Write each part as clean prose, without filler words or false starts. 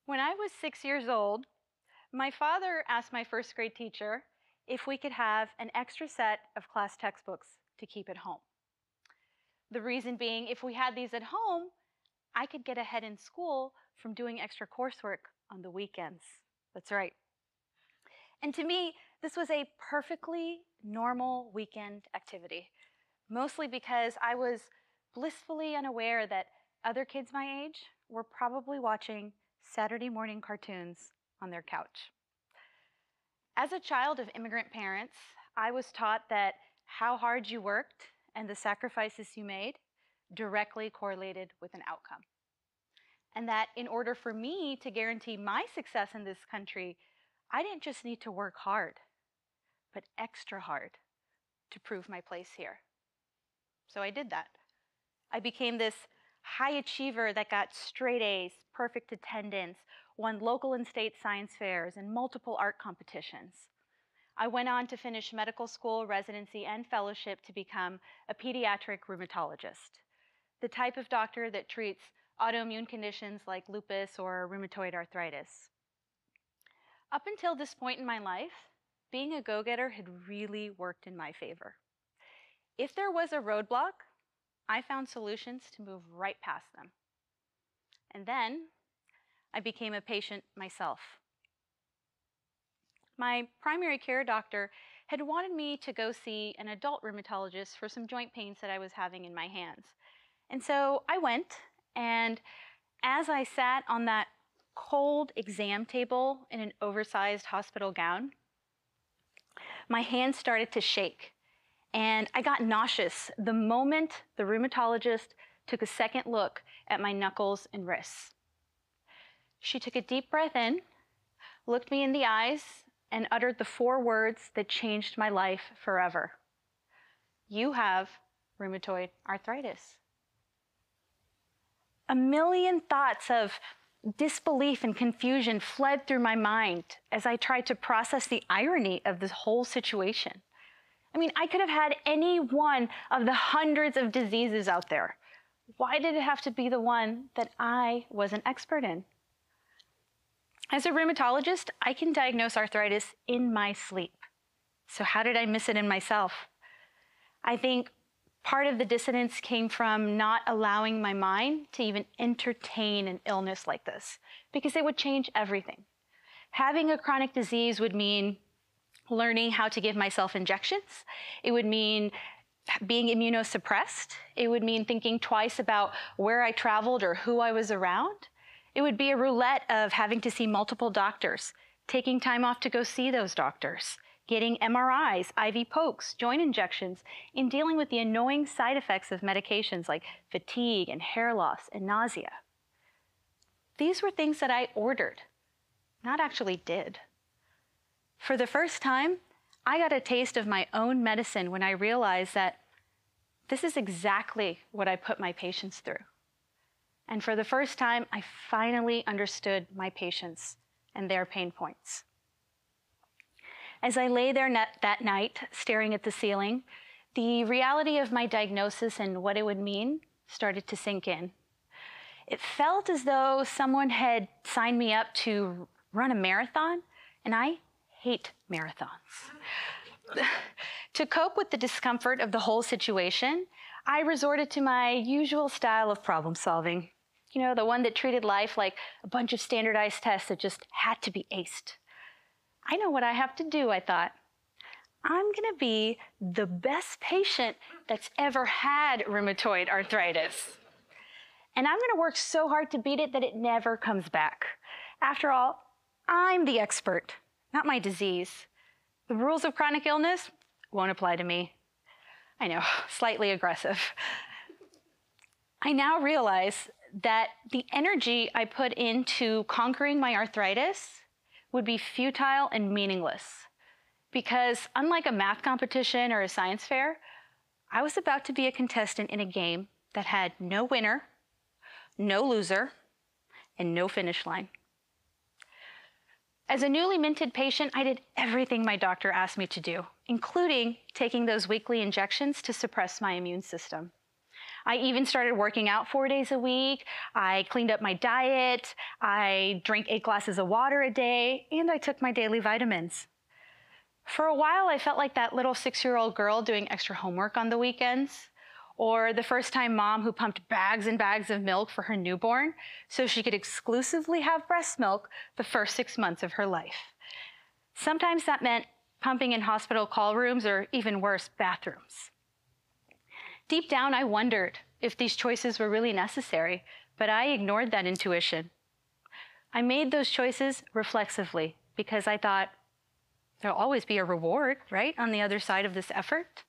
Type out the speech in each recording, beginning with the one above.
When I was 6 years old, my father asked my first grade teacher if we could have an extra set of class textbooks to keep at home. The reason being, if we had these at home, I could get ahead in school from doing extra coursework on the weekends. That's right. And to me, this was a perfectly normal weekend activity, mostly because I was blissfully unaware that other kids my age were probably watching Saturday morning cartoons on their couch. As a child of immigrant parents, I was taught that how hard you worked and the sacrifices you made directly correlated with an outcome. And that in order for me to guarantee my success in this country, I didn't just need to work hard, but extra hard to prove my place here. So I did that. I became this high achiever that got straight A's, perfect attendance, won local and state science fairs, and multiple art competitions. I went on to finish medical school, residency, and fellowship to become a pediatric rheumatologist, the type of doctor that treats autoimmune conditions like lupus or rheumatoid arthritis. Up until this point in my life, being a go-getter had really worked in my favor. If there was a roadblock, I found solutions to move right past them. And then I became a patient myself. My primary care doctor had wanted me to go see an adult rheumatologist for some joint pains that I was having in my hands. And so I went, and as I sat on that cold exam table in an oversized hospital gown, my hands started to shake. And I got nauseous the moment the rheumatologist took a second look at my knuckles and wrists. She took a deep breath in, looked me in the eyes, and uttered the 4 words that changed my life forever. You have rheumatoid arthritis. A million thoughts of disbelief and confusion fled through my mind as I tried to process the irony of this whole situation. I mean, I could have had any one of the hundreds of diseases out there. Why did it have to be the one that I was an expert in? As a rheumatologist, I can diagnose arthritis in my sleep. So how did I miss it in myself? I think part of the dissonance came from not allowing my mind to even entertain an illness like this, because it would change everything. Having a chronic disease would mean learning how to give myself injections. It would mean being immunosuppressed. It would mean thinking twice about where I traveled or who I was around. It would be a roulette of having to see multiple doctors, taking time off to go see those doctors, getting MRIs, IV pokes, joint injections, and dealing with the annoying side effects of medications like fatigue and hair loss and nausea. These were things that I ordered, not actually did. For the first time, I got a taste of my own medicine when I realized that this is exactly what I put my patients through. And for the first time, I finally understood my patients and their pain points. As I lay there that night, staring at the ceiling, the reality of my diagnosis and what it would mean started to sink in. It felt as though someone had signed me up to run a marathon, and I hate marathons. To cope with the discomfort of the whole situation, I resorted to my usual style of problem solving. You know, the one that treated life like a bunch of standardized tests that just had to be aced. I know what I have to do, I thought. I'm gonna be the best patient that's ever had rheumatoid arthritis. And I'm gonna work so hard to beat it that it never comes back. After all, I'm the expert, not my disease. The rules of chronic illness won't apply to me. I know, slightly aggressive. I now realize that the energy I put into conquering my arthritis would be futile and meaningless. Because unlike a math competition or a science fair, I was about to be a contestant in a game that had no winner, no loser, and no finish line. As a newly minted patient, I did everything my doctor asked me to do, including taking those weekly injections to suppress my immune system. I even started working out 4 days a week. I cleaned up my diet. I drank 8 glasses of water a day, and I took my daily vitamins. For a while, I felt like that little 6-year-old girl doing extra homework on the weekends, or the first-time mom who pumped bags and bags of milk for her newborn so she could exclusively have breast milk the first 6 months of her life. Sometimes that meant pumping in hospital call rooms or even worse, bathrooms. Deep down, I wondered if these choices were really necessary, but I ignored that intuition. I made those choices reflexively because I thought there'll always be a reward, right, on the other side of this effort.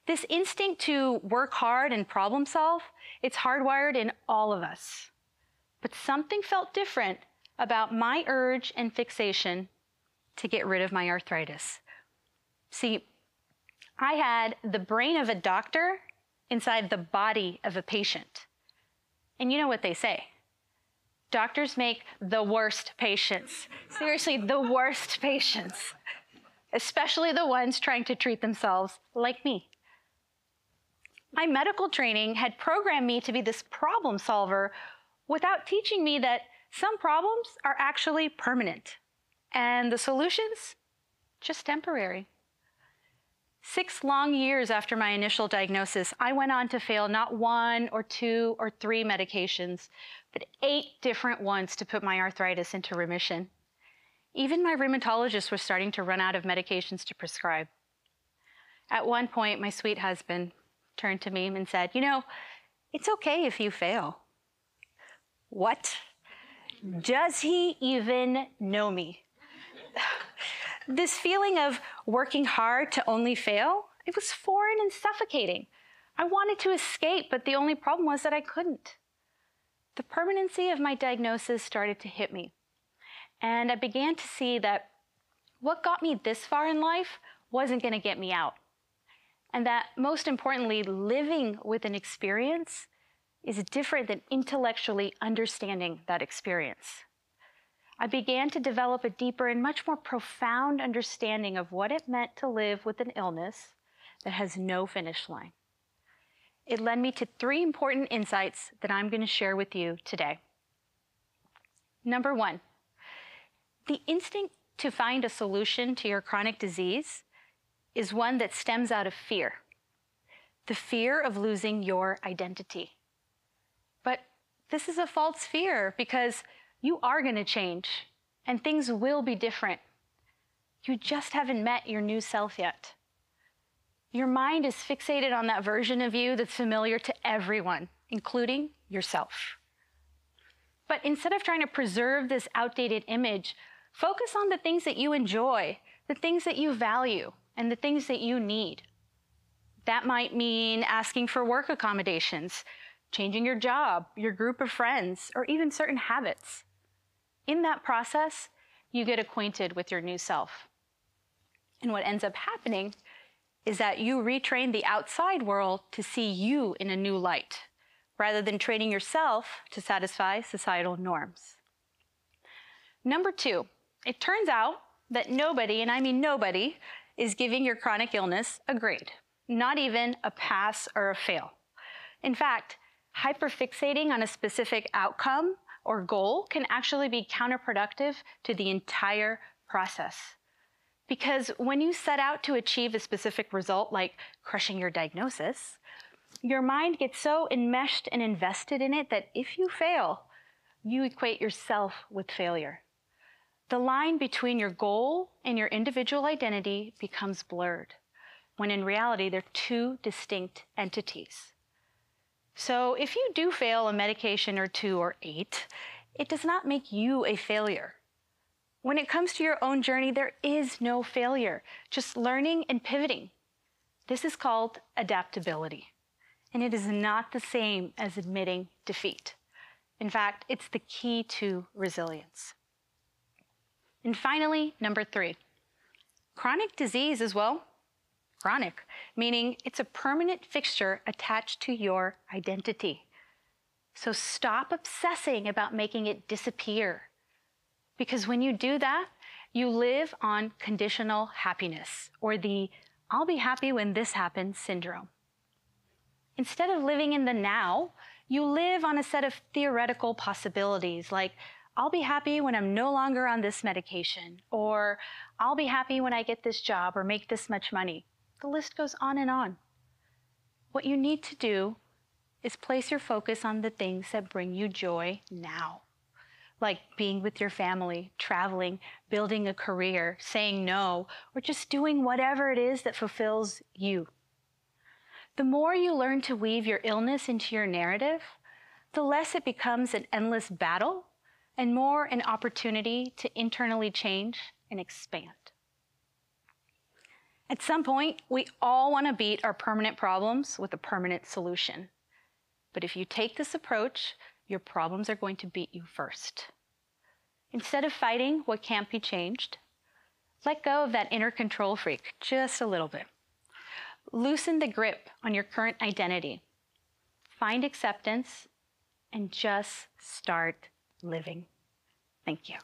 This instinct to work hard and problem solve, it's hardwired in all of us. But something felt different about my urge and fixation to get rid of my arthritis. See, I had the brain of a doctor inside the body of a patient. And you know what they say? Doctors make the worst patients. Seriously, the worst patients. Especially the ones trying to treat themselves like me. My medical training had programmed me to be this problem solver without teaching me that some problems are actually permanent and the solutions just temporary. 6 long years after my initial diagnosis, I went on to fail not 1 or 2 or 3 medications, but 8 different ones to put my arthritis into remission. Even my rheumatologist was starting to run out of medications to prescribe. At one point, my sweet husband turned to me and said, "You know, it's okay if you fail." What? Does he even know me? This feeling of working hard to only fail, it was foreign and suffocating. I wanted to escape, but the only problem was that I couldn't. The permanency of my diagnosis started to hit me, and I began to see that what got me this far in life wasn't going to get me out. And that, most importantly, living with an experience is different than intellectually understanding that experience. I began to develop a deeper and much more profound understanding of what it meant to live with an illness that has no finish line. It led me to 3 important insights that I'm going to share with you today. Number 1, the instinct to find a solution to your chronic disease is one that stems out of fear. The fear of losing your identity. But this is a false fear because you are going to change and things will be different. You just haven't met your new self yet. Your mind is fixated on that version of you that's familiar to everyone, including yourself. But instead of trying to preserve this outdated image, focus on the things that you enjoy, the things that you value, and the things that you need. That might mean asking for work accommodations, changing your job, your group of friends, or even certain habits. In that process, you get acquainted with your new self. And what ends up happening is that you retrain the outside world to see you in a new light, rather than training yourself to satisfy societal norms. Number 2, it turns out that nobody, and I mean nobody, is giving your chronic illness a grade, not even a pass or a fail. In fact, hyperfixating on a specific outcome or goal can actually be counterproductive to the entire process. Because when you set out to achieve a specific result, like crushing your diagnosis, your mind gets so enmeshed and invested in it that if you fail, you equate yourself with failure. The line between your goal and your individual identity becomes blurred, when in reality, they're 2 distinct entities. So if you do fail a medication or 2 or 8, it does not make you a failure. When it comes to your own journey, there is no failure, just learning and pivoting. This is called adaptability, and it is not the same as admitting defeat. In fact, it's the key to resilience. And finally, number 3, chronic disease is, well, chronic, meaning it's a permanent fixture attached to your identity. So stop obsessing about making it disappear. Because when you do that, you live on conditional happiness, or the "I'll be happy when this happens" syndrome. Instead of living in the now, you live on a set of theoretical possibilities like, I'll be happy when I'm no longer on this medication, or I'll be happy when I get this job or make this much money. The list goes on and on. What you need to do is place your focus on the things that bring you joy now, like being with your family, traveling, building a career, saying no, or just doing whatever it is that fulfills you. The more you learn to weave your illness into your narrative, the less it becomes an endless battle and more an opportunity to internally change and expand. At some point, we all want to beat our permanent problems with a permanent solution. But if you take this approach, your problems are going to beat you first. Instead of fighting what can't be changed, let go of that inner control freak just a little bit. Loosen the grip on your current identity. Find acceptance and just start living. Thank you.